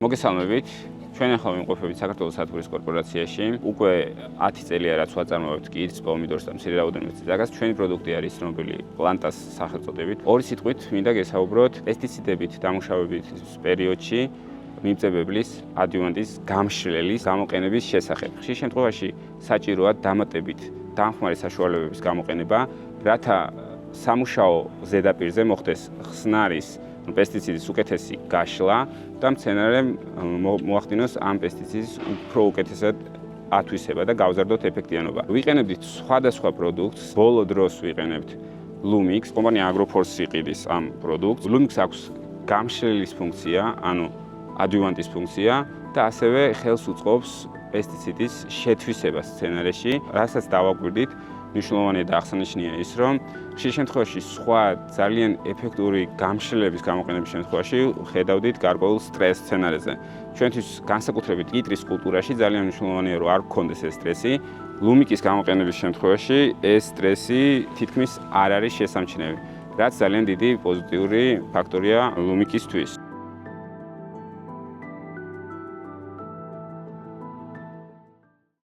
მოგესალმებით. ჩვენ ახლა ვიმყოფებით საქართველოს სათბურის კორპორაციაში. უკვე 10 წელია რაც ვაწარმოებთ კირს, პომიდორს და მცირე რაოდენობის წიწაკას. ჩვენი პროდუქტი არის ცნობილი პლანტას სახელწოდებით. ორი სიტყვით მინდა გესაუბროთ პესტიციდებით დამუშავების პერიოდში მიმწებებლის ადიუვანტის გამშრელის გამოყენების შესახებ. ხშირ შემთხვევაში საჭიროა დამატებით დამხმარე საშუალებების გამოყენება, რათა სამუშაო ზედაპირზე მოხდეს ხსნარის პესტიციდის უკეთესი გაშლა და მცენარემ მოახდინოს ამ პესტიციდის უფრო უკეთესად ათვისება და გავზარდოთ ეფექტიანობა. ვიყენებთ სხვადასხვა პროდუქტს, ბოლო დროს ვიყენებთ Lumix, კომპანია Agroforce იყიდის ამ პროდუქტს. Lumix აქვს გამშრელის ფუნქცია, ანუ ადიუვანტის ფუნქცია და ასევე ხელს უწყობს პესტიციდის შეთვისებას სცენარეში, რასაც დავაკვირდით. მნიშვნელოვანია და აღსანიშნავია ის, რომ ხშირ შემთხვევაში სხვა ძალიან ეფექტური გამშრელების გამოყენების შემთხვევაში ხედავდით გარკვეულ სტრესს სცენარეზე. ჩვენთვის განსაკუთრებით კიტრის კულტურაში ძალიან მნიშვნელოვანია, რომ არ გქონდეს ეს სტრესი. Lumix-ის გამოყენების შემთხვევაში ეს სტრესი თითქმის არ არის შესამჩნევი, რაც ძალიან დიდი პოზიტიური ფაქტორია Lumix-ისთვის.